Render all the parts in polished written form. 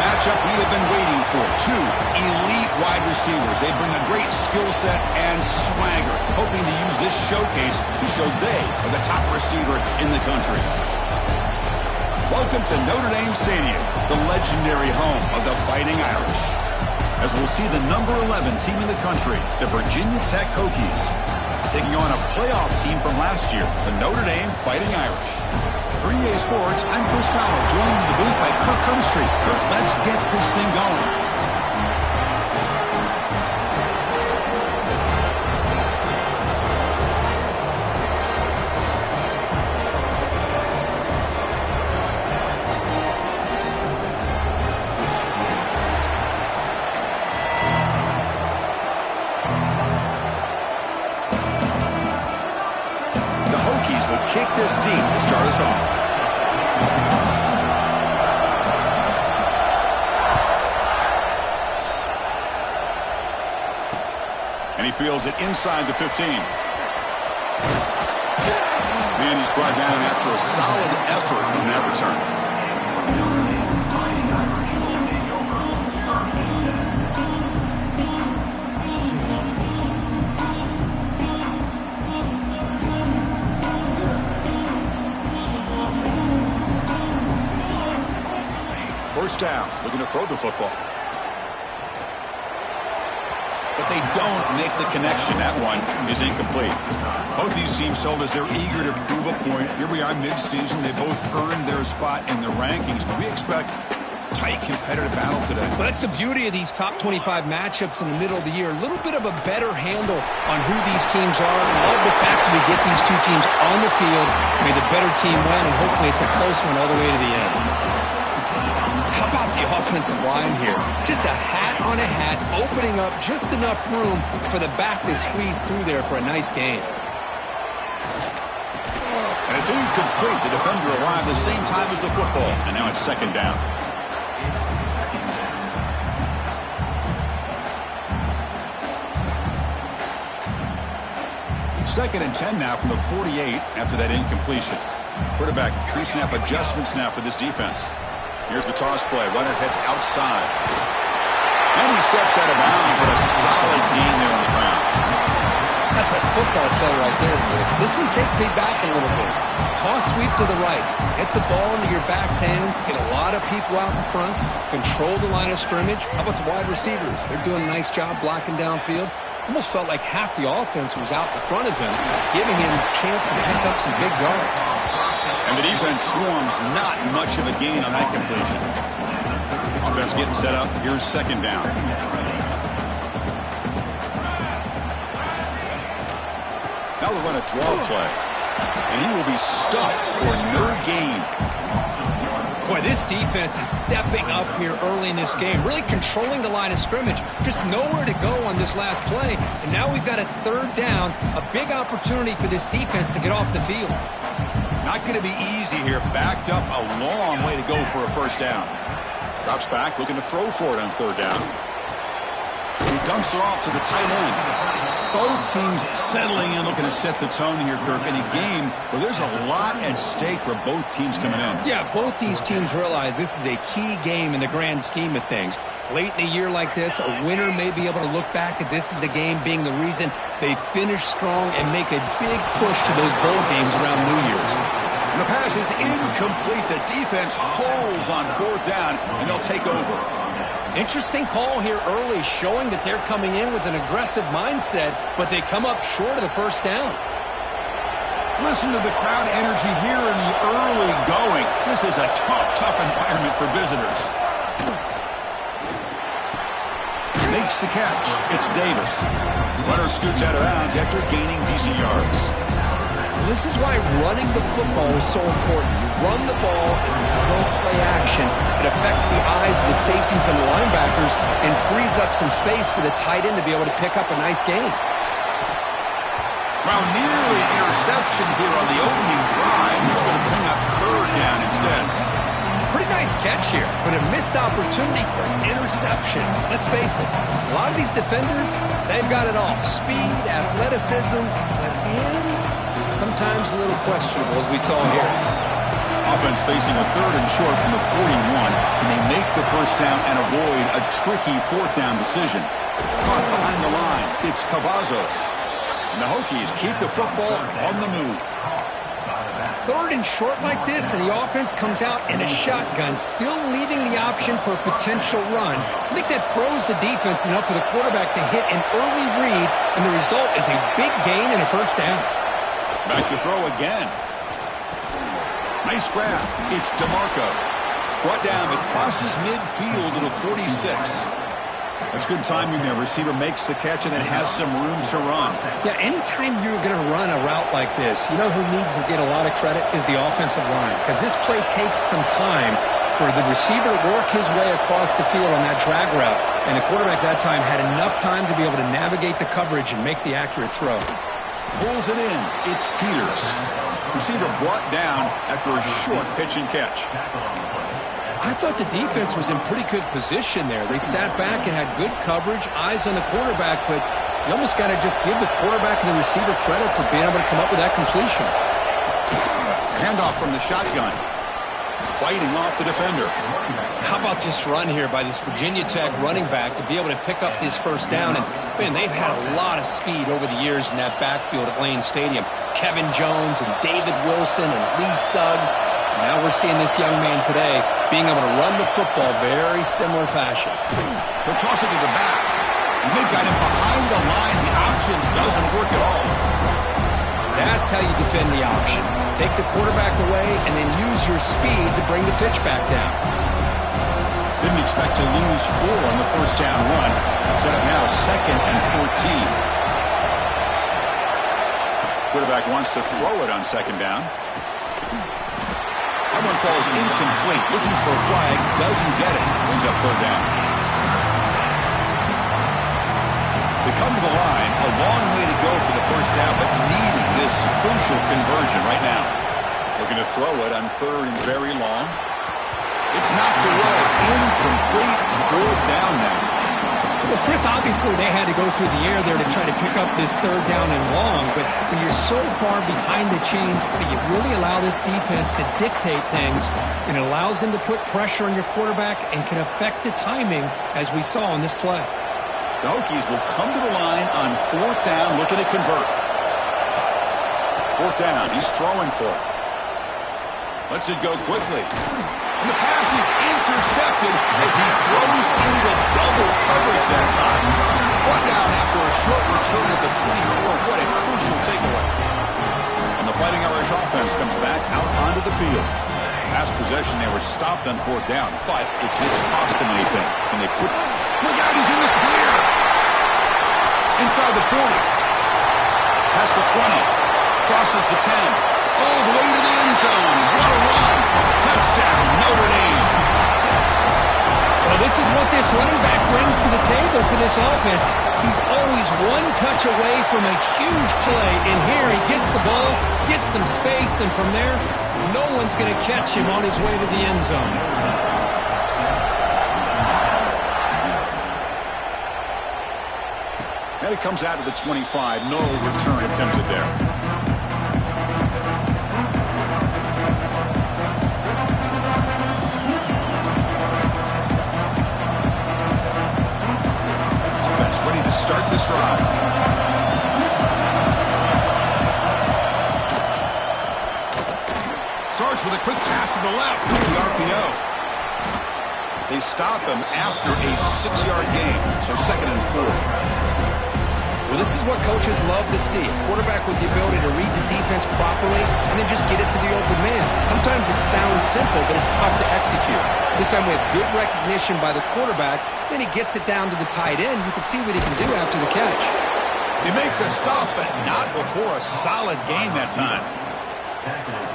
matchup we have been waiting for. Two elite wide receivers. They bring a great skill set and swagger, hoping to use this showcase to show they are the top receiver in the country. Welcome to Notre Dame Stadium, the legendary home of the Fighting Irish. As we'll see the number 11 team in the country, the Virginia Tech Hokies, taking on a playoff team from last year, the Notre Dame Fighting Irish. For EA Sports, I'm Chris Fowler, joined in the booth by Kirk Humstreet. Kirk, let's get this thing going. Kick this deep to start us off. And he fields it inside the 15. And he's brought down after a solid effort on that return. First down, looking to throw the football. But they don't make the connection. That one is incomplete. Both these teams told us they're eager to prove a point. Here we are mid-season. They both earned their spot in the rankings, but we expect tight competitive battle today. Well, that's the beauty of these top 25 matchups in the middle of the year. A little bit of a better handle on who these teams are. I love the fact that we get these two teams on the field. May the better team win, and hopefully it's a close one all the way to the end. How about the offensive line here? Just a hat on a hat, opening up just enough room for the back to squeeze through there for a nice gain. And it's incomplete. The defender arrived the same time as the football, and now it's second down. Second and 10 now from the 48 after that incompletion. Quarterback pre-snap adjustments now for this defense. Here's the toss play. Runner heads outside. And he steps out of bounds, but a solid gain there on the ground. That's a football play right there, Chris. This one takes me back a little bit. Toss sweep to the right. Get the ball into your back's hands. Get a lot of people out in front. Control the line of scrimmage. How about the wide receivers? They're doing a nice job blocking downfield. Almost felt like half the offense was out in front of him, giving him a chance to pick up some big yards. And the defense swarms, not much of a gain on that completion. Offense getting set up. Here's second down. Now we'll run a draw play. And he will be stuffed for no gain. Boy, this defense is stepping up here early in this game, really controlling the line of scrimmage. Just nowhere to go on this last play. And now we've got a third down, a big opportunity for this defense to get off the field. Not going to be easy here. Backed up a long way to go for a first down. Drops back, looking to throw for it on third down. He dunks it off to the tight end. Both teams settling in, looking to set the tone here, Kirk, in a game where there's a lot at stake for both teams coming in. Yeah, both these teams realize this is a key game in the grand scheme of things. Late in a year like this, a winner may be able to look back at this as a game being the reason they finish strong and make a big push to those bowl games around New Year's. The pass is incomplete. The defense holds on fourth down, and they'll take over. Interesting call here early, showing that they're coming in with an aggressive mindset, but they come up short of the first down. Listen to the crowd energy here in the early going. This is a tough environment for visitors. Makes the catch. It's Davis. Runner scoots out of bounds after gaining decent yards. This is why running the football is so important. You run the ball and you go play action. It affects the eyes of the safeties and the linebackers and frees up some space for the tight end to be able to pick up a nice gain. Well, nearly interception here on the opening drive. He's going to bring up third down instead. Pretty nice catch here, but a missed opportunity for an interception. Let's face it, a lot of these defenders, they've got it all. Speed, athleticism, but hands, sometimes a little questionable, as we saw here. Offense facing a 3rd and short from the 41. Can they make the first down and avoid a tricky 4th down decision? Caught behind the line. It's Cavazos. And the Hokies keep the football on the move. 3rd and short like this, and the offense comes out in a shotgun, still leaving the option for a potential run. I think that throws the defense enough for the quarterback to hit an early read, and the result is a big gain and a first down. Back to throw again. Nice grab. It's DeMarco. Brought down, but crosses midfield to the 46. That's good timing there. Receiver makes the catch and then has some room to run. Yeah, anytime you're going to run a route like this, you know who needs to get a lot of credit is the offensive line. Because this play takes some time for the receiver to work his way across the field on that drag route. And the quarterback that time had enough time to be able to navigate the coverage and make the accurate throw. Pulls it in. It's Peters. Receiver brought down after a short pitch and catch. I thought the defense was in pretty good position there. They sat back and had good coverage, eyes on the quarterback, but you almost got to just give the quarterback and the receiver credit for being able to come up with that completion. Handoff from the shotgun. Fighting off the defender. How about this run here by this Virginia Tech running back to be able to pick up this first down? And, man, they've had a lot of speed over the years in that backfield at Lane Stadium. Kevin Jones and David Wilson and Lee Suggs. Now we're seeing this young man today being able to run the football very similar fashion. He'll toss it to the back. And they've got him behind the line. The option doesn't work at all. That's how you defend the option. Take the quarterback away and then use your speed to bring the pitch back down. Didn't expect to lose 4 on the first down run. Set up now 2nd and 14. Quarterback wants to throw it on 2nd down. That one falls incomplete. Looking for a flag. Doesn't get it. Brings up 3rd down. They come to the line. A long way to go for the first down, but needing this crucial conversion right now. Looking to throw it on 3rd and very long. It's knocked away. Incomplete. 4th down now. Well, Chris, obviously they had to go through the air there to try to pick up this 3rd down and long, but when you're so far behind the chains, you really allow this defense to dictate things, and it allows them to put pressure on your quarterback and can affect the timing, as we saw in this play. The Hokies will come to the line on 4th down, looking to convert. 4th down, he's throwing for it. Lets it go quickly. And the pass is intercepted as he throws into double coverage that time. Brought down after a short return at the 24. What a crucial takeaway. And the Fighting Irish offense comes back out onto the field. Last possession, they were stopped on 4th down, but it didn't cost them anything. And they put... Look out, he's in the clear. Inside the 40. Past the 20. Crosses the 10. All the way to the end zone. What a run. Touchdown, Notre Dame. Well, this is what this running back brings to the table for this offense. He's always one touch away from a huge play. And here he gets the ball, gets some space, and from there, no one's going to catch him on his way to the end zone. And it comes out of the 25. No return attempted there. Offense ready to start this drive. Starts with a quick pass to the left. The RPO. They stop him after a 6-yard gain. So 2nd and 4. Well, this is what coaches love to see. A quarterback with the ability to read the defense properly and then just get it to the open man. Sometimes it sounds simple, but it's tough to execute. This time we have good recognition by the quarterback. Then he gets it down to the tight end. You can see what he can do after the catch. They make the stop, but not before a solid gain that time.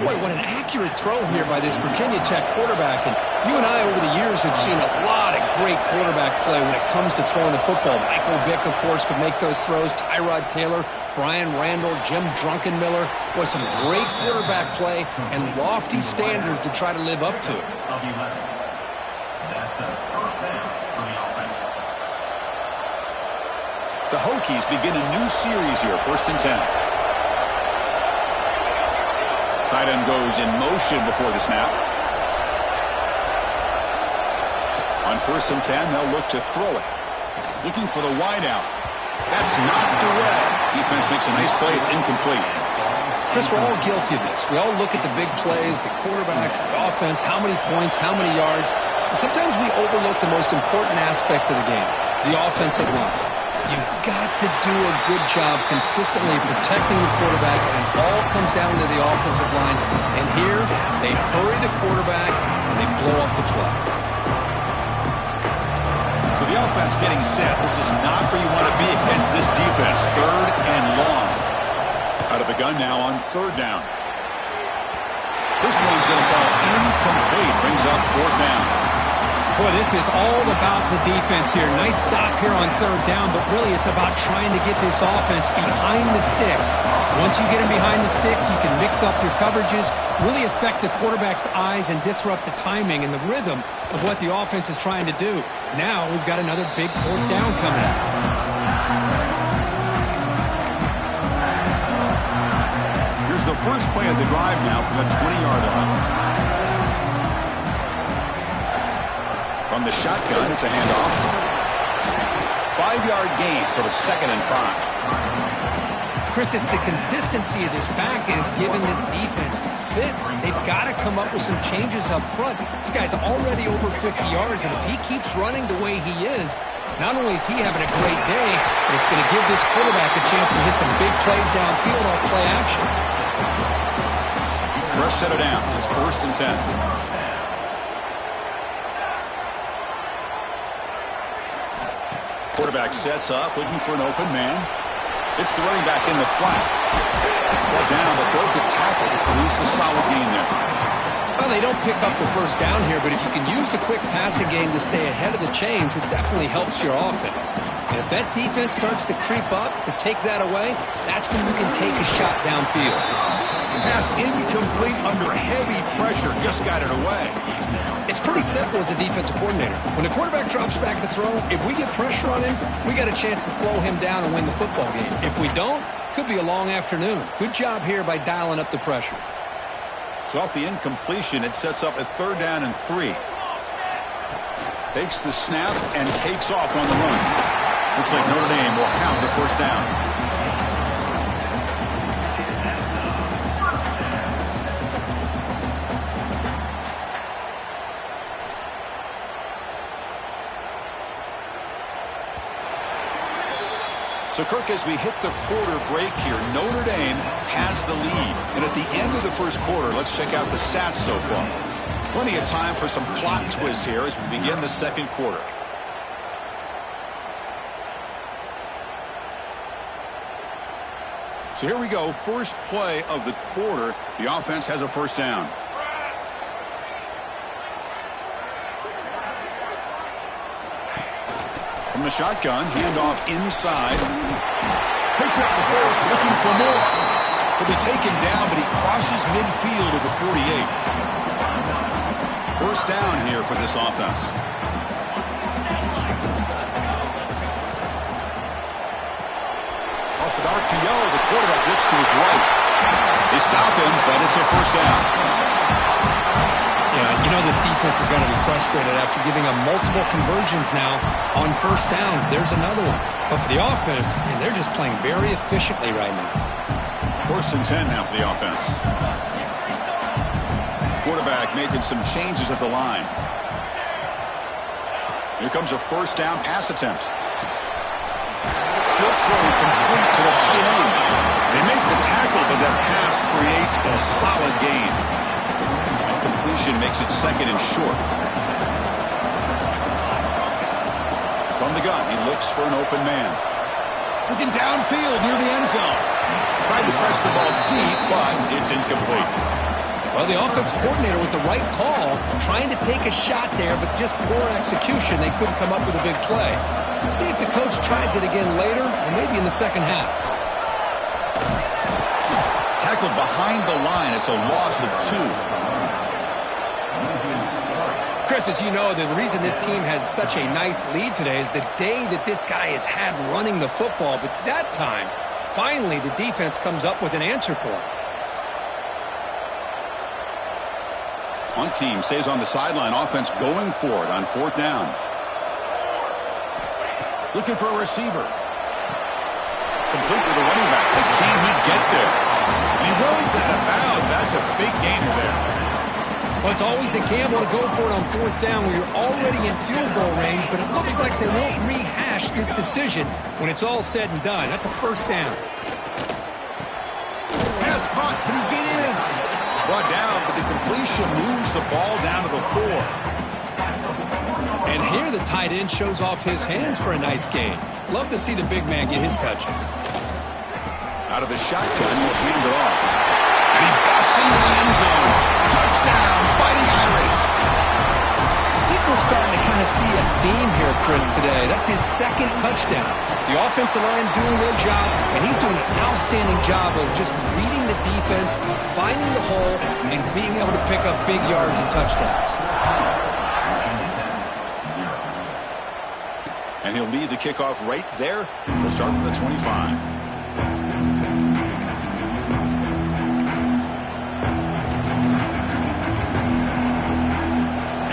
Boy, what an accurate throw here by this Virginia Tech quarterback. And you and I over the years have seen a lot of great quarterback play when it comes to throwing the football. Michael Vick, of course, could make those throws. Tyrod Taylor, Brian Randall, Jim Druckenmiller. Boy, some great quarterback play and lofty standards to try to live up to. The Hokies begin a new series here, 1st and 10. Tight end goes in motion before the snap. On 1st and 10, they'll look to throw it. Looking for the wideout. That's knocked away. Defense makes a nice play. It's incomplete. Chris, we're all guilty of this. We all look at the big plays, the quarterbacks, the offense, how many points, how many yards. And sometimes we overlook the most important aspect of the game, the offensive line. You've got to do a good job consistently protecting the quarterback, and it all comes down to the offensive line. And here, they hurry the quarterback, and they blow up the play. So the offense getting set. This is not where you want to be against this defense. 3rd and long. Out of the gun now on 3rd down. This one's going to fall incomplete. Brings up 4th down. Boy, this is all about the defense here. Nice stop here on 3rd down, but really it's about trying to get this offense behind the sticks. Once you get them behind the sticks, you can mix up your coverages, really affect the quarterback's eyes and disrupt the timing and the rhythm of what the offense is trying to do. Now we've got another big 4th down coming up. Here's the first play of the drive now from the 20-yard line. From the shotgun, it's a handoff. 5-yard gain, so it's 2nd and 5. Chris, it's the consistency of this back is giving this defense fits. They've got to come up with some changes up front. This guy's already over 50 yards, and if he keeps running the way he is, not only is he having a great day, but it's going to give this quarterback a chance to hit some big plays downfield off play action. Rush set it down. It's 1st and 10. Quarterback sets up, looking for an open man. It's the running back in the flat. Brought down, but broke the tackle to produce a solid gain there. Well, they don't pick up the 1st down here, but if you can use the quick passing game to stay ahead of the chains, it definitely helps your offense. And if that defense starts to creep up and take that away, that's when you can take a shot downfield. Pass incomplete under heavy pressure, just got it away. It's pretty simple as a defensive coordinator. When the quarterback drops back to throw, if we get pressure on him, we got a chance to slow him down and win the football game. If we don't, could be a long afternoon. Good job here by dialing up the pressure. So off the incompletion, it sets up a 3rd down and 3. Takes the snap and takes off on the run. Looks like Notre Dame will have the 1st down. So, Kirk, as we hit the quarter break here, Notre Dame has the lead. And at the end of the 1st quarter, let's check out the stats so far. Plenty of time for some plot twists here as we begin the 2nd quarter. So here we go, first play of the quarter. The offense has a 1st down. From the shotgun, handoff inside. Picks up the first, looking for more. He'll be taken down, but he crosses midfield at the 48. 1st down here for this offense. Off an RPO, the quarterback looks to his right. They stop him, but it's a 1st down. Yeah, you know this defense is going to be frustrated after giving up multiple conversions now on 1st downs. There's another one. But for the offense, and they're just playing very efficiently right now. 1st and 10 now for the offense. Quarterback making some changes at the line. Here comes a 1st down pass attempt. Short throw complete to the tight end. They make the tackle, but that pass creates a solid gain. Completion makes it 2nd and short. From the gun, he looks for an open man. Looking downfield near the end zone. Tried to press the ball deep, but it's incomplete. Well, the offense coordinator with the right call, trying to take a shot there, but just poor execution. They couldn't come up with a big play. Let's see if the coach tries it again later, or maybe in the 2nd half. Tackled behind the line. It's a loss of 2. Chris, as you know, the reason this team has such a nice lead today is the day that this guy has had running the football. But that time, finally, the defense comes up with an answer for him. One team stays on the sideline. Offense going for it on 4th down. Looking for a receiver. Complete with the running back. But can he get there? And he runs out of bounds. That's a big gainer there. Well, it's always a gamble to go for it on 4th down where you're already in field goal range, but it looks like they won't rehash this decision when it's all said and done. That's a 1st down. Pass caught. Can he get in? Brought down, but the completion moves the ball down to the 4. And here the tight end shows off his hands for a nice gain. Love to see the big man get his touches. Out of the shotgun, he'll hand it off. And he busts into the end zone. Touchdown, Fighting Irish. I think we're starting to kind of see a theme here, Chris, today. That's his 2nd touchdown. The offensive line doing their job, and he's doing an outstanding job of just reading the defense, finding the hole, and being able to pick up big yards and touchdowns. And he'll lead the kickoff right there. He'll start from the 25.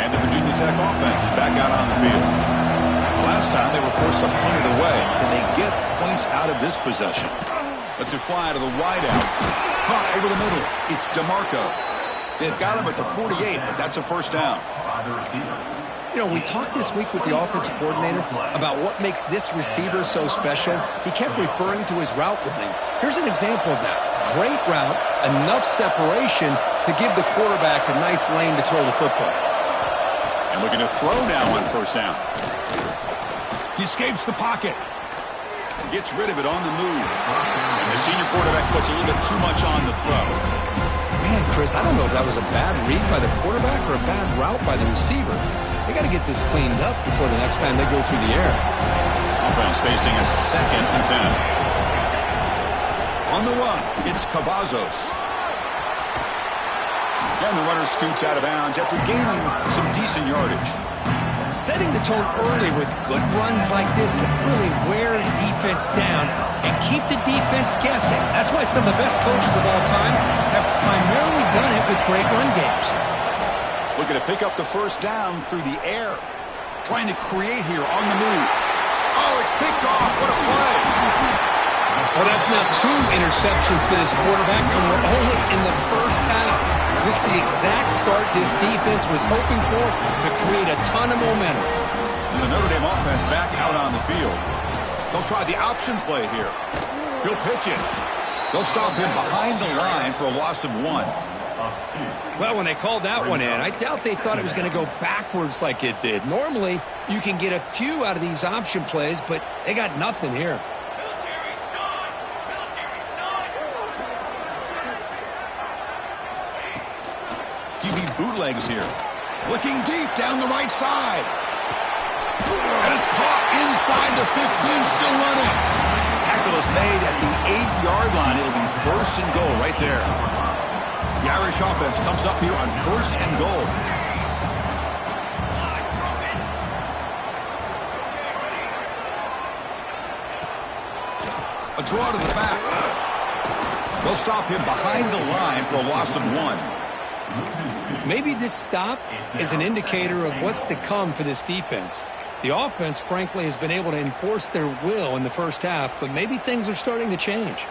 And the Virginia Tech offense is back out on the field. Last time they were forced to punt it away. Can they get points out of this possession? Let's it fly to the wideout. Caught over the middle. It's DeMarco. They've got him at the 48, but that's a 1st down. You know, we talked this week with the offensive coordinator about what makes this receiver so special. He kept referring to his route running. Here's an example of that. Great route, enough separation to give the quarterback a nice lane to throw the football. And looking to throw now on 1st down. He escapes the pocket. Gets rid of it on the move. And the senior quarterback puts a little bit too much on the throw. Man, Chris, I don't know if that was a bad read by the quarterback or a bad route by the receiver. They got to get this cleaned up before the next time they go through the air. Offense facing a 2nd and 10. On the run, it's Cavazos. And the runner scoots out of bounds after gaining some decent yardage. Setting the tone early with good runs like this can really wear the defense down and keep the defense guessing. That's why some of the best coaches of all time have primarily done it with great run games. Looking to pick up the 1st down through the air. Trying to create here on the move. Oh, it's picked off. What a play. Well, that's now 2 interceptions for this quarterback, and we're only in the 1st half. This is the exact start this defense was hoping for to create a ton of momentum. The Notre Dame offense back out on the field. They'll try the option play here. He'll pitch it. They'll stop him behind the line for a loss of 1. Well, when they called that one in, I doubt they thought it was going to go backwards like it did. Normally, you can get a few out of these option plays, but they got nothing here. QB bootlegs here. Looking deep down the right side. And it's caught inside the 15, still running. Tackle is made at the 8-yard line. It'll be 1st and goal right there. The Irish offense comes up here on 1st and goal. A draw to the back. They'll stop him behind the line for a loss of 1. Maybe this stop is an indicator of what's to come for this defense. The offense, frankly, has been able to enforce their will in the 1st half, but maybe things are starting to change.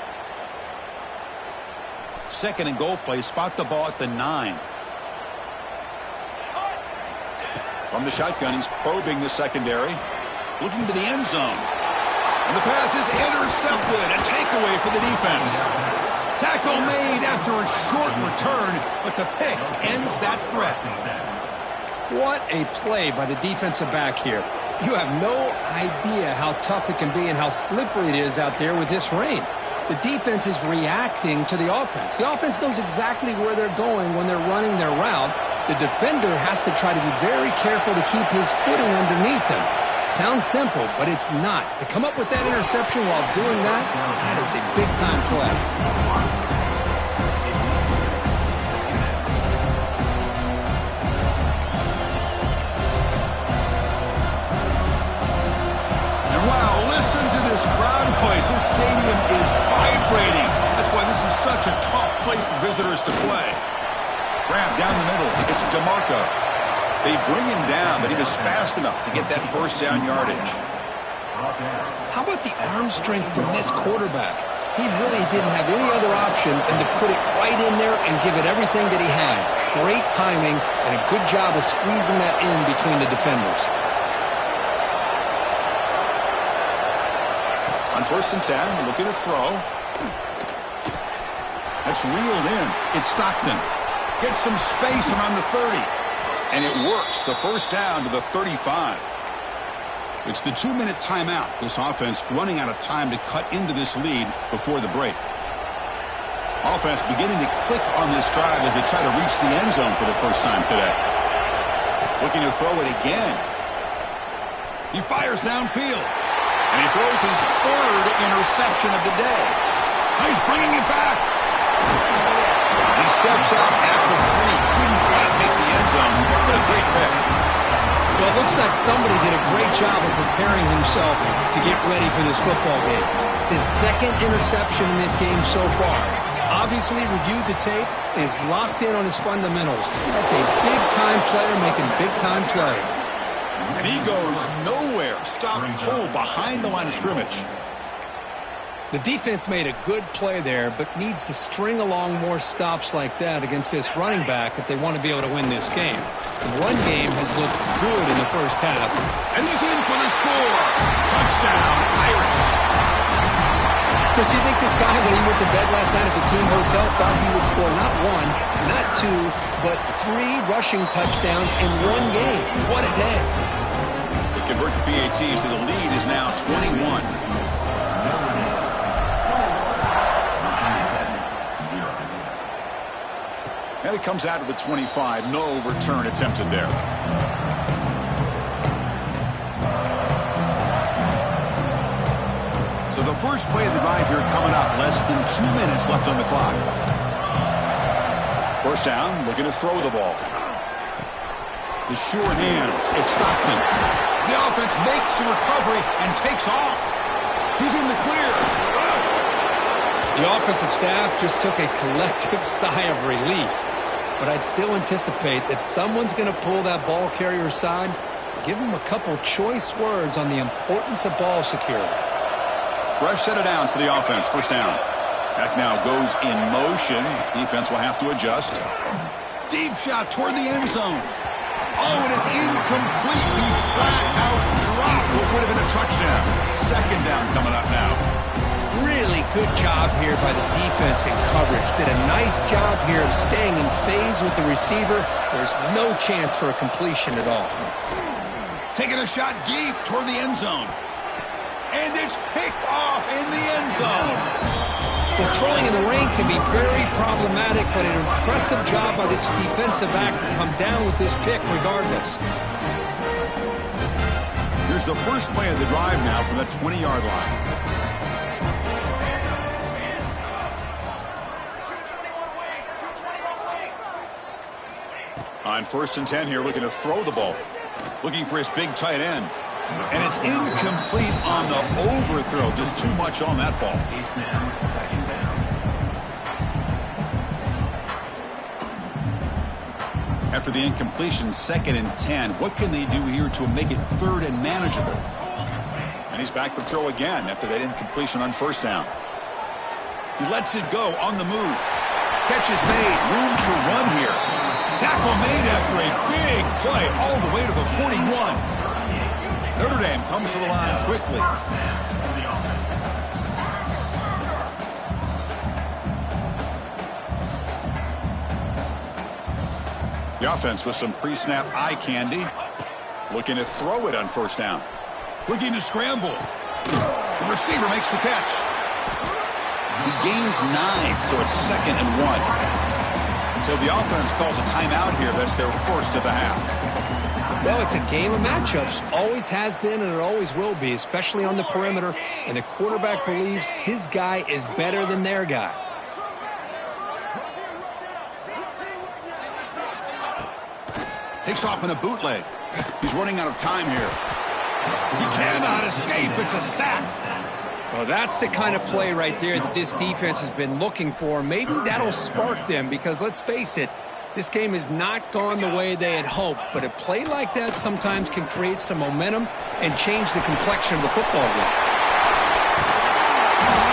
2nd and goal play. Spot the ball at the 9. From the shotgun, he's probing the secondary. Looking to the end zone. And the pass is intercepted. A takeaway for the defense. Tackle made after a short return, but the pick ends that threat. What a play by the defensive back here. You have no idea how tough it can be and how slippery it is out there with this rain. The defense is reacting to the offense. The offense knows exactly where they're going when they're running their route. The defender has to try to be very careful to keep his footing underneath him. Sounds simple, but it's not. To come up with that interception while doing that, that is a big-time play. Listen to this crowd noise. This stadium is vibrating. That's why this is such a tough place for visitors to play. Grab down the middle. It's DeMarco. They bring him down, but he was fast enough to get that first down yardage. How about the arm strength from this quarterback? He really didn't have any other option than to put it right in there and give it everything that he had. Great timing and a good job of squeezing that in between the defenders. On 1st and 10, looking to throw. That's reeled in. It's Stockton. Gets some space around the 30. And it works. The first down to the 35. It's the 2-minute timeout. This offense running out of time to cut into this lead before the break. Offense beginning to click on this drive as they try to reach the end zone for the first time today. Looking to throw it again. He fires downfield. And he throws his 3rd interception of the day. He's bringing it back. He steps up at the 3. Couldn't quite make the end zone, but a great pick. Well, it looks like somebody did a great job of preparing himself to get ready for this football game. It's his 2nd interception in this game so far. Obviously reviewed the tape and is locked in on his fundamentals. That's a big-time player making big-time plays. And he goes nowhere. Stop pull behind the line of scrimmage. The defense made a good play there, but needs to string along more stops like that against this running back if they want to be able to win this game. The run game has looked good in the first half. And he's in for the score. Touchdown, Irish. Chris, you think this guy, when he went to bed last night at the team hotel, thought he would score not 1, not 2, but 3 rushing touchdowns in one game? What a day. They convert the PAT, so the lead is now 21. And it comes out of the 25. No return attempted there. So the first play of the drive here coming up. Less than 2 minutes left on the clock. First down, looking to throw the ball. The sure hands. It's Stockton. The offense makes a recovery and takes off. He's in the clear. The offensive staff just took a collective sigh of relief. But I'd still anticipate that someone's going to pull that ball carrier aside, give him a couple choice words on the importance of ball security. Fresh set of downs for the offense. First down. Back now goes in motion. Defense will have to adjust. Deep shot toward the end zone. Oh, and it's incomplete. He flat out dropped what would have been a touchdown. Second down coming up now. Really good job here by the defense in coverage. Did a nice job here of staying in phase with the receiver. There's no chance for a completion at all. Taking a shot deep toward the end zone. And it's picked off in the end zone. Well, throwing in the rain can be very problematic, but an impressive job by this defensive back to come down with this pick regardless. Here's the first play of the drive now from the 20-yard line. On 1st and 10 here, looking to throw the ball. Looking for his big tight end. And it's incomplete on the overthrow. Just too much on that ball. After the incompletion, 2nd and 10. What can they do here to make it 3rd and manageable? And he's back to throw again after that incompletion on 1st down. He lets it go on the move. Catch is made. Room to run here. Tackle made after a big play all the way to the 41. Notre Dame comes to the line quickly. The offense with some pre-snap eye candy. Looking to throw it on 1st down. Looking to scramble. The receiver makes the catch. He gains 9, so it's 2nd and 1. So the offense calls a timeout here. That's their first of the half. Well, it's a game of matchups. Always has been and it always will be, especially on the perimeter. And the quarterback believes his guy is better than their guy. Takes off in a bootleg. He's running out of time here. He cannot escape. It's a sack. Well, that's the kind of play right there that this defense has been looking for. Maybe that'll spark them because, let's face it, This game has not gone the way they had hoped, but a play like that sometimes can create some momentum and change the complexion of the football game.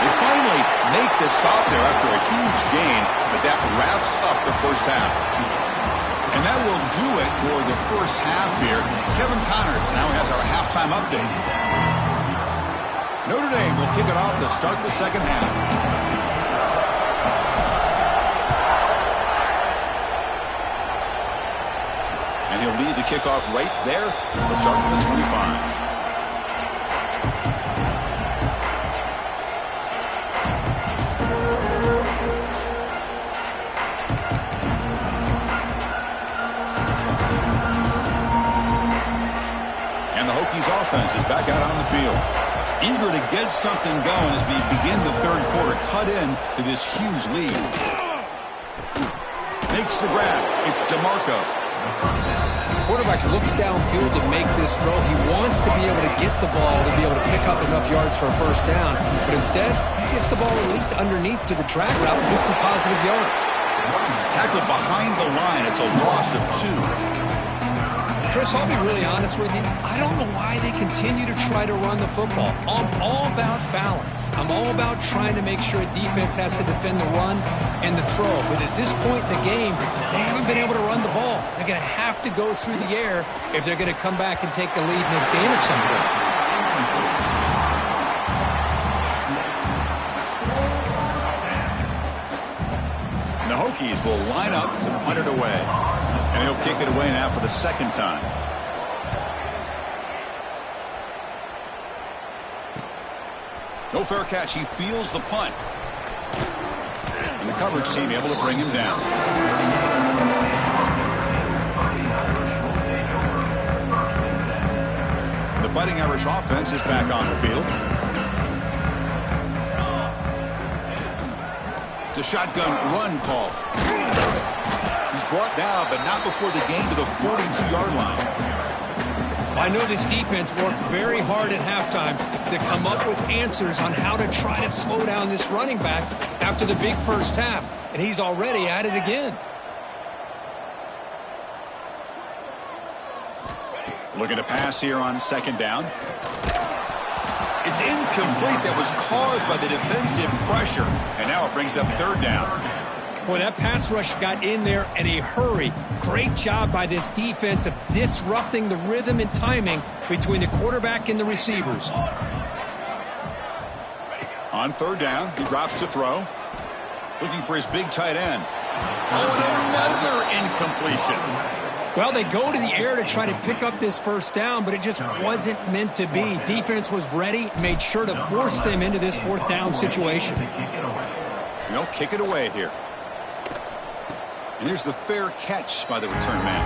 They finally make the stop there after a huge gain, but that wraps up the first half. And that will do it for the first half here. Kevin Connors now has our halftime update. Notre Dame will kick it off to start the second half. And he'll lead the kickoff right there. We'll start with the 25. And the Hokies offense is back out on the field. Eager to get something going as we begin the third quarter. Cut in to this huge lead. Makes the grab. It's DeMarco. Quarterback looks downfield to make this throw. He wants to be able to get the ball to be able to pick up enough yards for a first down. But instead, he gets the ball at least underneath to the drag route and gets some positive yards. Tackled behind the line. It's a loss of 2. Chris, I'll be really honest with you. I don't know why they continue to try to run the football. I'm all about balance. I'm all about trying to make sure a defense has to defend the run and the throw. But at this point in the game, they haven't been able to run the ball. They're going to have to go through the air if they're going to come back and take the lead in this game at some point. The Hokies will line up to punt it away. And he'll kick it away now for the second time. No fair catch. He feels the punt. And the coverage team able to bring him down. The Fighting Irish offense is back on the field. It's a shotgun run call. He's brought down, but not before the gain to the 42-yard line. I know this defense worked very hard at halftime to come up with answers on how to try to slow down this running back after the big first half, and he's already at it again. Looking to pass here on second down. It's incomplete. That was caused by the defensive pressure, and now it brings up third down. Boy, that pass rush got in there in a hurry. Great job by this defense of disrupting the rhythm and timing between the quarterback and the receivers. On third down, he drops to throw. Looking for his big tight end. Oh, and another incompletion. Well, they go to the air to try to pick up this first down, but it just wasn't meant to be. Defense was ready, made sure to force them into this fourth down situation. They'll kick it away here. And here's the fair catch by the return man.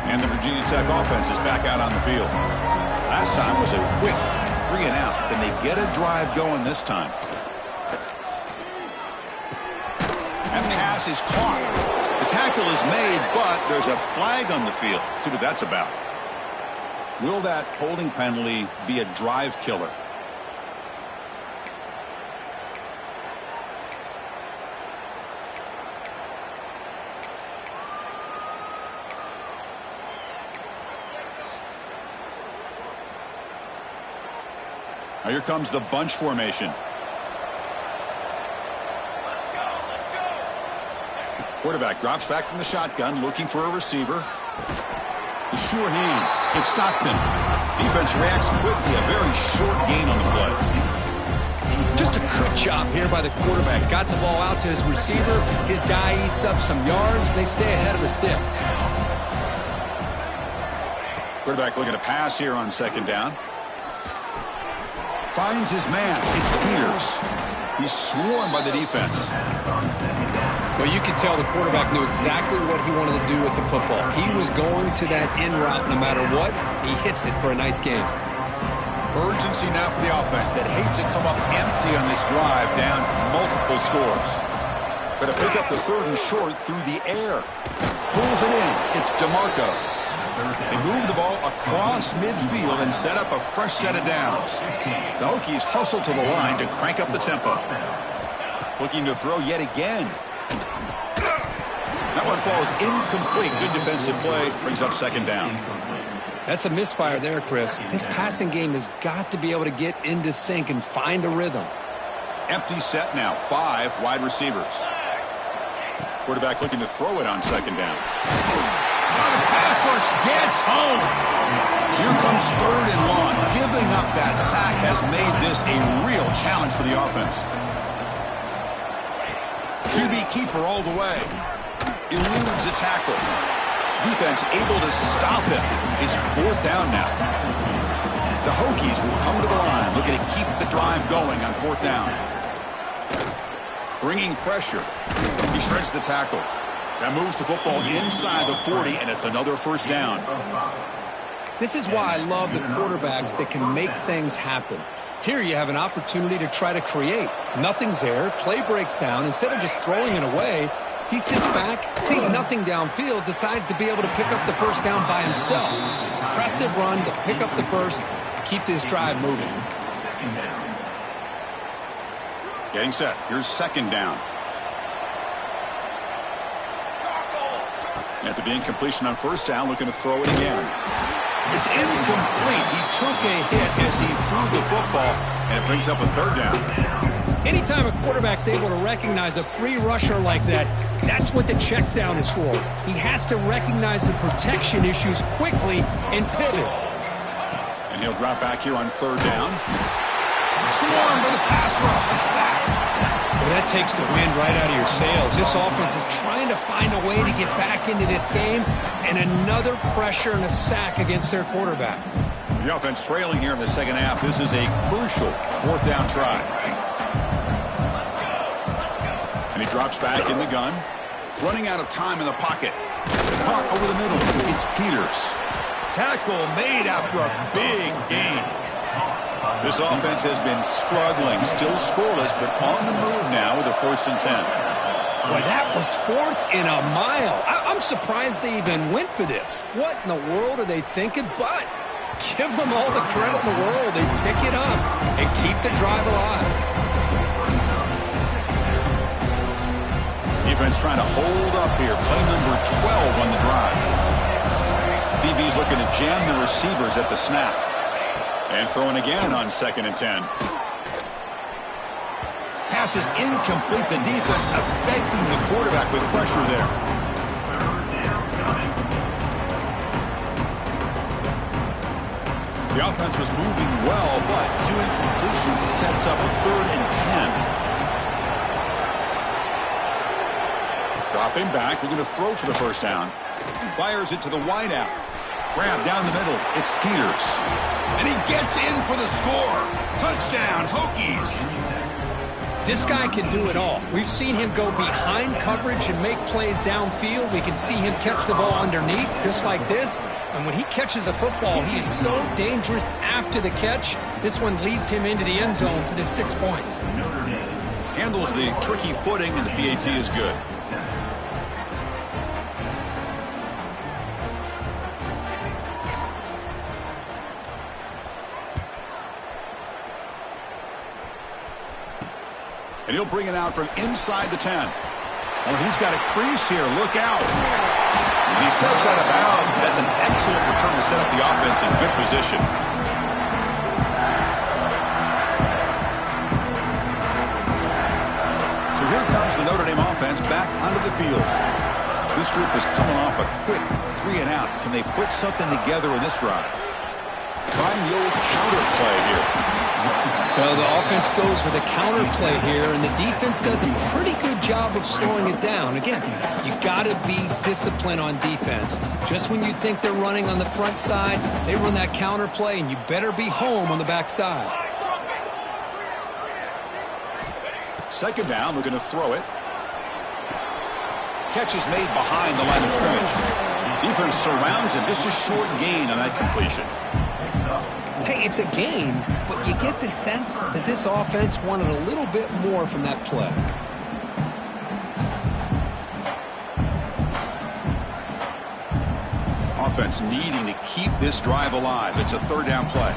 And the Virginia Tech offense is back out on the field. Last time was a quick 3 and out. Can they get a drive going this time? That pass is caught. The tackle is made, but there's a flag on the field. Let's see what that's about. Will that holding penalty be a drive killer? Now here comes the bunch formation. Quarterback drops back from the shotgun, looking for a receiver. Sure hands. It's Stockton. Defense reacts quickly. A very short gain on the play. Just a good job here by the quarterback. Got the ball out to his receiver. His guy eats up some yards. They stay ahead of the sticks. Quarterback looking to pass here on second down. Finds his man. It's Peters. He's swarmed by the defense. Well, you could tell the quarterback knew exactly what he wanted to do with the football. He was going to that in route no matter what. He hits it for a nice game. Urgency now for the offense that hates to come up empty on this drive, down multiple scores. Going to pick up the third and short through the air. Pulls it in. It's DeMarco. They move the ball across midfield and set up a fresh set of downs. The Hokies hustle to the line to crank up the tempo. Looking to throw yet again. That one falls incomplete. Good defensive play. Brings up second down. That's a misfire there, Chris. This passing game has got to be able to get into sync and find a rhythm. Empty set now. 5 wide receivers. Quarterback looking to throw it on second down. The pass rush gets home. So here comes 3rd and long. Giving up that sack has made this a real challenge for the offense. QB keeper all the way. Eludes a tackle. Defense able to stop him. It's 4th down now. The Hokies will come to the line, looking to keep the drive going on 4th down. Bringing pressure. He shreds the tackle. That moves the football inside the 40, and it's another 1st down. This is why I love the quarterbacks that can make things happen. Here you have an opportunity to try to create. Nothing's there. Play breaks down. Instead of just throwing it away, he sits back, sees nothing downfield, decides to be able to pick up the 1st down by himself. Impressive run to pick up the 1st, keep this drive moving. Getting set. Here's 2nd down. After the incompletion on 1st down, looking to throw it again. It's incomplete. He took a hit as he threw the football, and it brings up a 3rd down. Anytime a quarterback's able to recognize a free rusher like that, that's what the check down is for. He has to recognize the protection issues quickly and pivot. And he'll drop back here on 3rd down. Swarmed by the pass rush, a sack. Well, that takes the wind right out of your sails. This offense is trying to find a way to get back into this game, and another pressure and a sack against their quarterback. The offense trailing here in the 2nd half. This is a crucial 4th down try. And he drops back in the gun. Running out of time in the pocket. Caught over the middle. It's Peters. Tackle made after a big gain. This offense has been struggling. Still scoreless, but on the move now with a 1st and 10. Boy, that was 4th and a mile. I'm surprised they even went for this. What in the world are they thinking? But give them all the credit in the world. They pick it up and keep the drive alive. Defense trying to hold up here. Play number 12 on the drive. DB's looking to jam the receivers at the snap. And throwing again on 2nd and 10. Pass is incomplete. The defense affecting the quarterback with pressure there. The offense was moving well, but 2 incompletions sets up a 3rd and 10. Dropping back, looking to throw for the 1st down. Fires it to the wideout. Grab down the middle. It's Peters. And he gets in for the score. Touchdown, Hokies. This guy can do it all. We've seen him go behind coverage and make plays downfield. We can see him catch the ball underneath, just like this. And when he catches a football, he is so dangerous after the catch. This one leads him into the end zone for the 6 points. Handles the tricky footing, and the PAT is good. And he'll bring it out from inside the 10. Oh, he's got a crease here. Look out. And he steps out of bounds, but that's an excellent return to set up the offense in good position. So here comes the Notre Dame offense back onto the field. This group is coming off a quick 3 and out. Can they put something together in this drive? Trying the old counter play here. Well, the offense goes with a counter play here, and the defense does a pretty good job of slowing it down. Again, you got to be disciplined on defense. Just when you think they're running on the front side, they run that counter play, and you better be home on the back side. 2nd down, looking to throw it. Catch is made behind the line of scrimmage. Defense surrounds him. Just a short gain on that completion. Hey, it's a gain, but you get the sense that this offense wanted a little bit more from that play. offense needing to keep this drive alive. It's a third down play.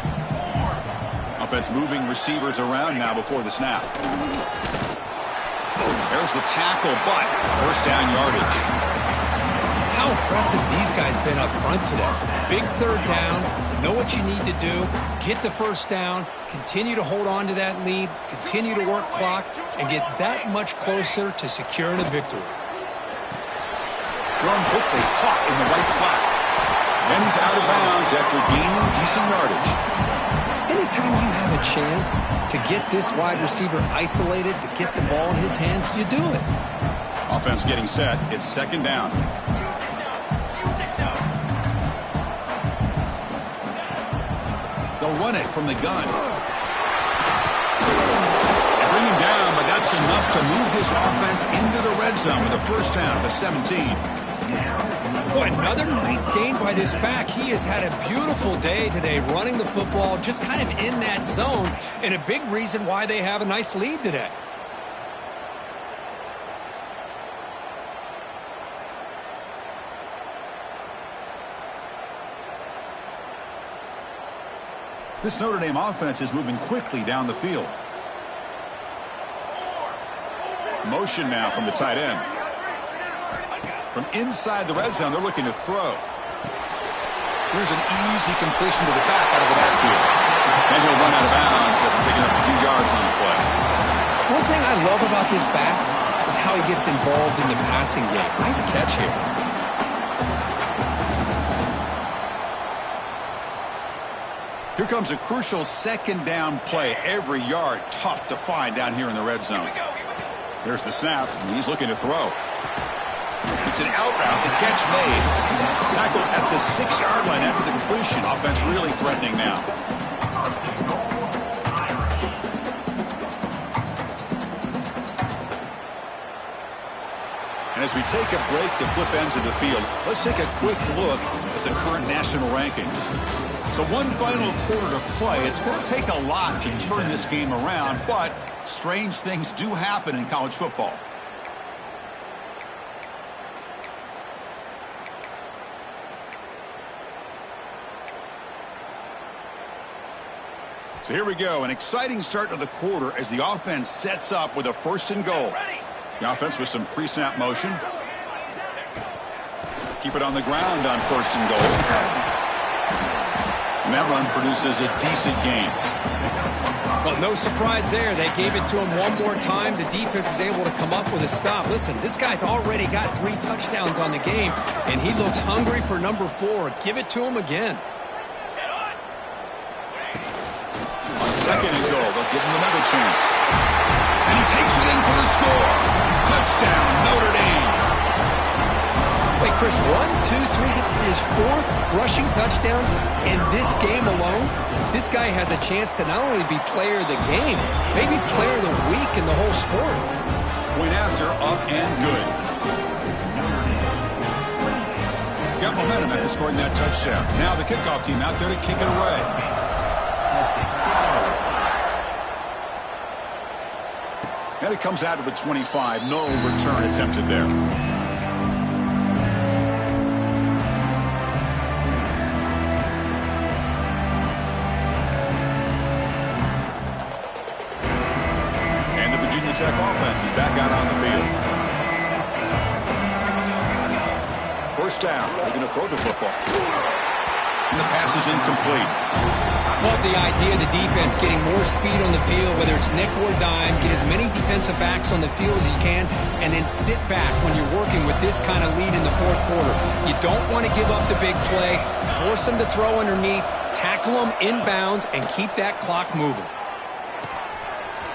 Offense moving receivers around now before the snap. There's the tackle, but first down yardage. How impressive these guys been up front today. Big third down. Know what you need to do. Get the first down. Continue to hold on to that lead. Continue to work clock and get that much closer to securing a victory. Thrown quickly, caught in the right flat. And he's out of bounds after gaining decent yardage. Anytime you have a chance to get this wide receiver isolated, to get the ball in his hands, you do it. Offense getting set. It's second down. They'll run it from the gun. They bring him down, but that's enough to move this offense into the red zone with a first down to 17. Boy, another nice game by this back. He has had a beautiful day today running the football, just kind of in that zone, and a big reason why they have a nice lead today. This Notre Dame offense is moving quickly down the field. Motion now from the tight end. From inside the red zone, they're looking to throw. Here's an easy completion to the back out of the backfield. And he'll run out of bounds after picking up a few yards on the play. One thing I love about this back is how he gets involved in the passing game. Nice catch here. Here comes a crucial second down play. Every yard tough to find down here in the red zone. There's the snap, and he's looking to throw. It's an out route. The catch made. Tackled at the 6-yard line after the completion. Offense really threatening now. And as we take a break to flip ends of the field, let's take a quick look at the current national rankings. So one final quarter to play. It's going to take a lot to turn this game around, but strange things do happen in college football. So here we go, an exciting start to the quarter as the offense sets up with a first and goal. The offense with some pre-snap motion. Keep it on the ground on first and goal. And that run produces a decent gain. Well, no surprise there. They gave it to him one more time. The defense is able to come up with a stop. Listen, this guy's already got 3 touchdowns on the game, and he looks hungry for number 4. Give it to him again. On second and goal, they'll give him another chance. And he takes it in for the score. Touchdown, Notre Dame. Wait, Chris, 1, 2, 3. This is his 4th rushing touchdown in this game alone. This guy has a chance to not only be player of the game, maybe player of the week in the whole sport. Point after, up and good. Got momentum after scoring that touchdown. Now the kickoff team out there to kick it away. And it comes out of the 25. No return attempted there. And the Virginia Tech offense is back out on the field. First down. They're going to throw the football. And the pass is incomplete. Love the idea of the defense getting more speed on the field, whether it's nickel or dime. Get as many defensive backs on the field as you can, and then sit back when you're working with this kind of lead in the fourth quarter. You don't want to give up the big play. Force them to throw underneath, tackle them inbounds, and keep that clock moving.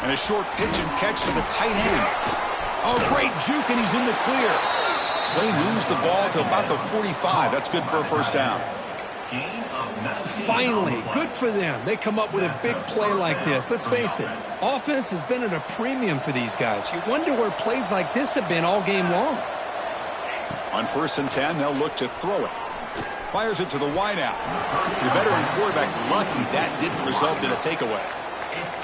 And a short pitch and catch to the tight end. Oh, great juke, and he's in the clear. Play moves the ball to about the 45. That's good for a first down. Finally, good for them. They come up with a big play like this. Let's face it, offense has been at a premium for these guys. You wonder where plays like this have been all game long. On first and 10, they'll look to throw it. Fires it to the wideout. The veteran quarterback lucky that didn't result in a takeaway.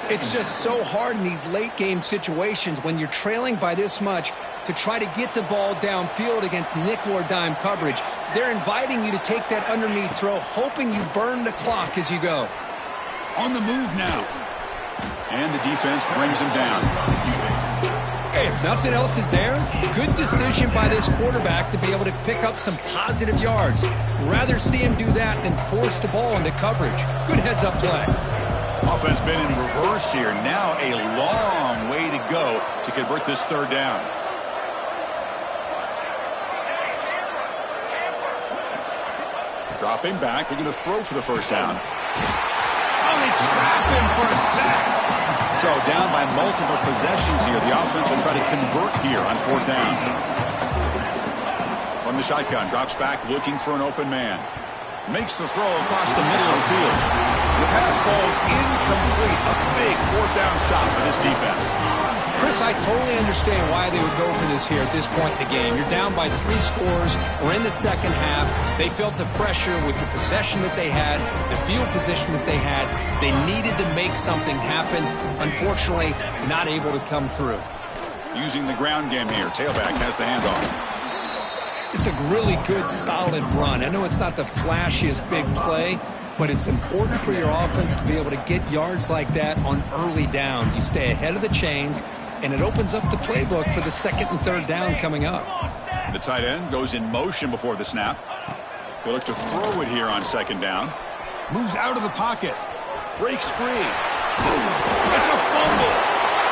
It's just so hard in these late game situations when you're trailing by this much to try to get the ball downfield against nickel or dime coverage. They're inviting you to take that underneath throw, hoping you burn the clock as you go. On the move now. And the defense brings him down. Hey, if nothing else is there, good decision by this quarterback to be able to pick up some positive yards. Rather see him do that than force the ball into coverage. Good heads-up play. Offense been in reverse here. Now a long way to go to convert this third down. Dropping back. They're going to throw for the first down. Oh, they trap him for a sack. So down by multiple possessions here. The offense will try to convert here on fourth down. From the shotgun, drops back looking for an open man. Makes the throw across the middle of the field. The pass falls incomplete. A big fourth down stop for this defense. Chris, I totally understand why they would go for this here at this point in the game. You're down by 3 scores. We're in the second half. They felt the pressure with the possession that they had, the field position that they had. They needed to make something happen. Unfortunately, not able to come through. Using the ground game here. Tailback has the handoff. It's a really good, solid run. I know it's not the flashiest big play, but it's important for your offense to be able to get yards like that on early downs. You stay ahead of the chains, and it opens up the playbook for the second and third down coming up. The tight end goes in motion before the snap. They look to throw it here on second down. Moves out of the pocket. Breaks free. It's a fumble.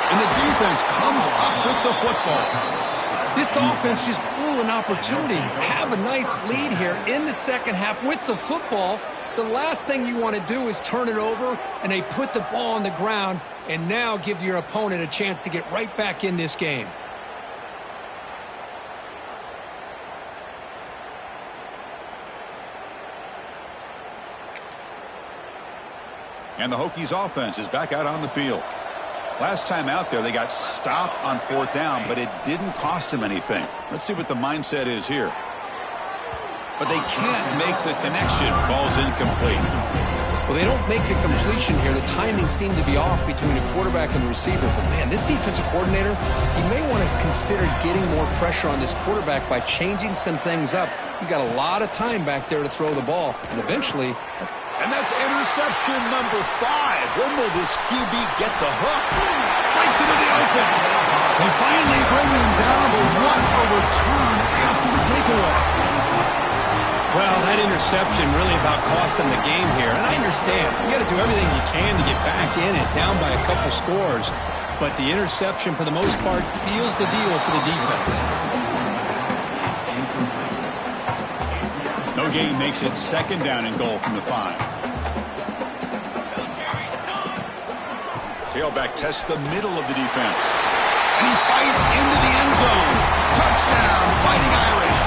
And the defense comes up with the football. This offense just blew an opportunity. Have a nice lead here in the second half with the football. The last thing you want to do is turn it over, and they put the ball on the ground and now give your opponent a chance to get right back in this game. And the Hokies offense is back out on the field. Last time out there, they got stopped on fourth down, but it didn't cost them anything. Let's see what the mindset is here. But they can't make the connection. Ball's incomplete. Well, they don't make the completion here. The timing seemed to be off between the quarterback and the receiver. But, man, this defensive coordinator, he may want to consider getting more pressure on this quarterback by changing some things up. You got a lot of time back there to throw the ball. And eventually... And that's interception number 5. When will this QB get the hook? Breaks into the open. They finally bring him down, but what a return after the takeaway. Well, that interception really about cost them the game here. And I understand. You got to do everything you can to get back in it, down by a couple scores. But the interception, for the most part, seals the deal for the defense. No gain makes it second down and goal from the 5. Tailback tests the middle of the defense. And he fights into the end zone. Touchdown, Fighting Irish.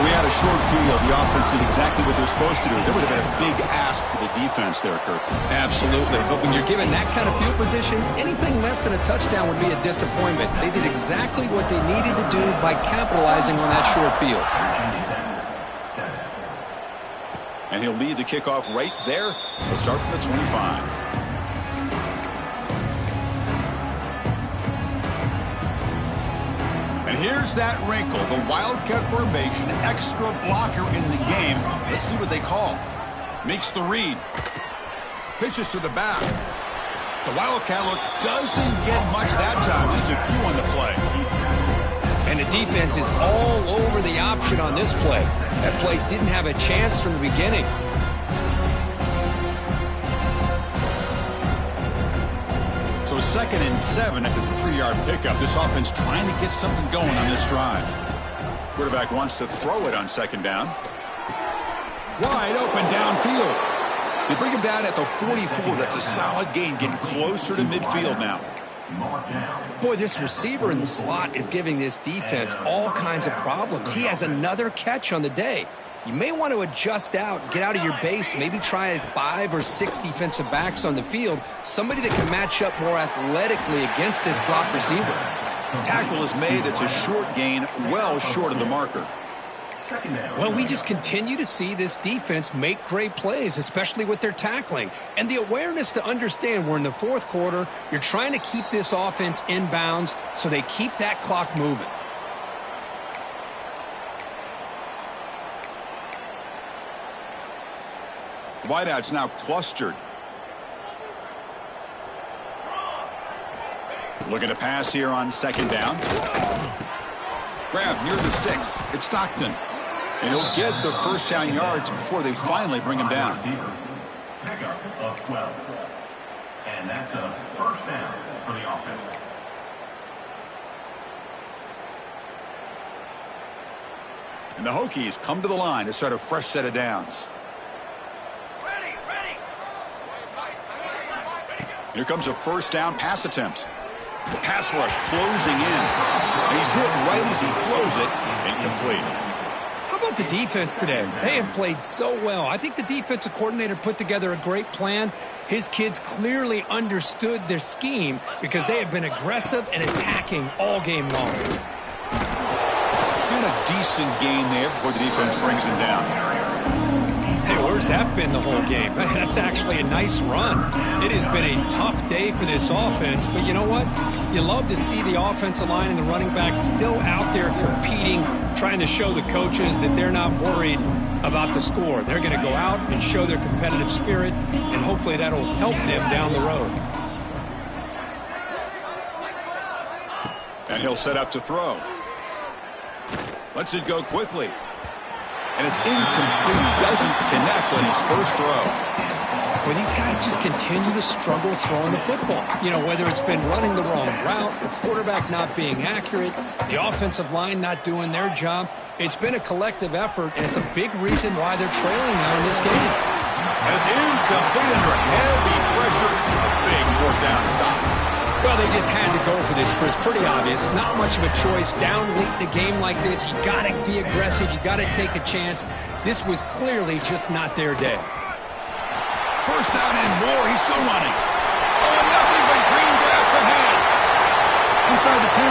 We had a short field. The offense did exactly what they're supposed to do. There would have been a big ask for the defense there, Kirk. Absolutely. But when you're given that kind of field position, anything less than a touchdown would be a disappointment. They did exactly what they needed to do by capitalizing on that short field. And he'll lead the kickoff right there. He'll start from the 25. And here's that wrinkle, the Wildcat formation, extra blocker in the game. Let's see what they call. Makes the read. Pitches to the back. The Wildcat look doesn't get much that time. Just a few on the play. And the defense is all over the option on this play. That play didn't have a chance from the beginning. So 2nd and 7 after the 3-yard pickup. This offense trying to get something going on this drive. Quarterback wants to throw it on second down. Wide open downfield. They bring him down at the 44. That's a solid gain. Getting closer to midfield now. Boy, this receiver in the slot is giving this defense all kinds of problems. He has another catch on the day. You may want to adjust out, get out of your base, maybe try 5 or 6 defensive backs on the field, somebody that can match up more athletically against this slot receiver. Tackle is made. It's a short gain, well short of the marker. Well, we just continue to see this defense make great plays, especially with their tackling. And the awareness to understand we're in the 4th quarter, you're trying to keep this offense in bounds so they keep that clock moving. Wideout's now clustered. Looking to pass here on second down. Grab near the sticks. It's Stockton. And he'll get the first down yards before they finally bring him down. Pickup of 12. And that's a first down for the offense. And the Hokies come to the line to start a fresh set of downs. Here comes a first down pass attempt. The pass rush closing in. And he's hit right as he throws it. Incomplete. How about the defense today? They have played so well. I think the defensive coordinator put together a great plan. His kids clearly understood their scheme because they have been aggressive and attacking all game long. And a decent gain there before the defense brings him down. Hey, where's that been the whole game? That's actually a nice run. It has been a tough day for this offense, but you know what? You love to see the offensive line and the running back still out there competing, trying to show the coaches that they're not worried about the score. They're going to go out and show their competitive spirit, and hopefully that'll help them down the road. And he'll set up to throw. Lets it go quickly. And it's incomplete. Doesn't connect on his first throw. Well, these guys just continue to struggle throwing the football. You know, whether it's been running the wrong route, the quarterback not being accurate, the offensive line not doing their job. It's been a collective effort, and it's a big reason why they're trailing now in this game. And it's incomplete under heavy pressure. A big fourth down stop. Well, they just had to go for this, Chris. Pretty obvious. Not much of a choice. Down late in the game like this, you got to be aggressive. You got to take a chance. This was clearly just not their day. First down and more. He's still running. Oh, nothing but green grass ahead. Inside the 10.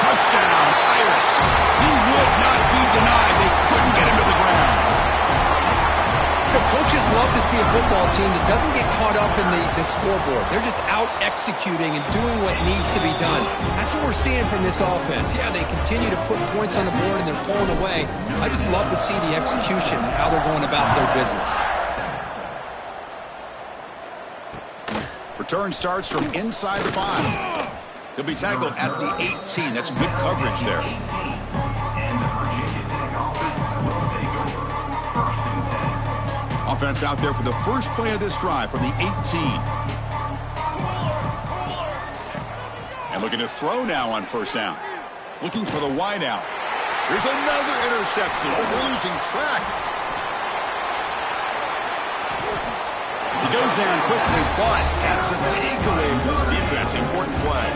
Touchdown, Irish. He would not be denied. They couldn't get him to the ground. The coaches love to see a football team that doesn't get caught up in the scoreboard. They're just out executing and doing what needs to be done. That's what we're seeing from this offense. Yeah, they continue to put points on the board and they're pulling away. I just love to see the execution and how they're going about their business. Return starts from inside the 5. He'll be tackled at the 18. That's good coverage there. Offense out there for the first play of this drive from the 18. And looking to throw now on first down. Looking for the wideout. Here's another interception. We're losing track. He goes down quickly, but that's a takeaway for this defense. Important play.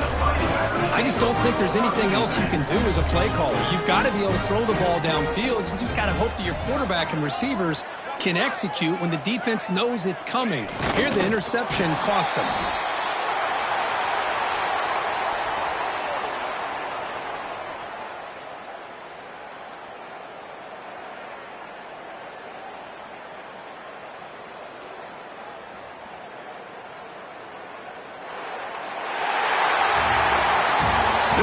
I just don't think there's anything else you can do as a play caller. You've got to be able to throw the ball downfield. You just got to hope that your quarterback and receivers can execute when the defense knows it's coming. Here, the interception cost them.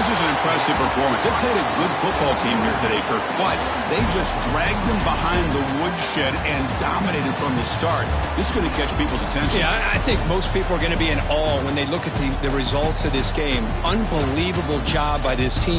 This is an impressive performance. They played a good football team here today, Kirk, but they just dragged them behind the woodshed and dominated from the start. This is going to catch people's attention. Yeah, I think most people are going to be in awe when they look at the results of this game. Unbelievable job by this team.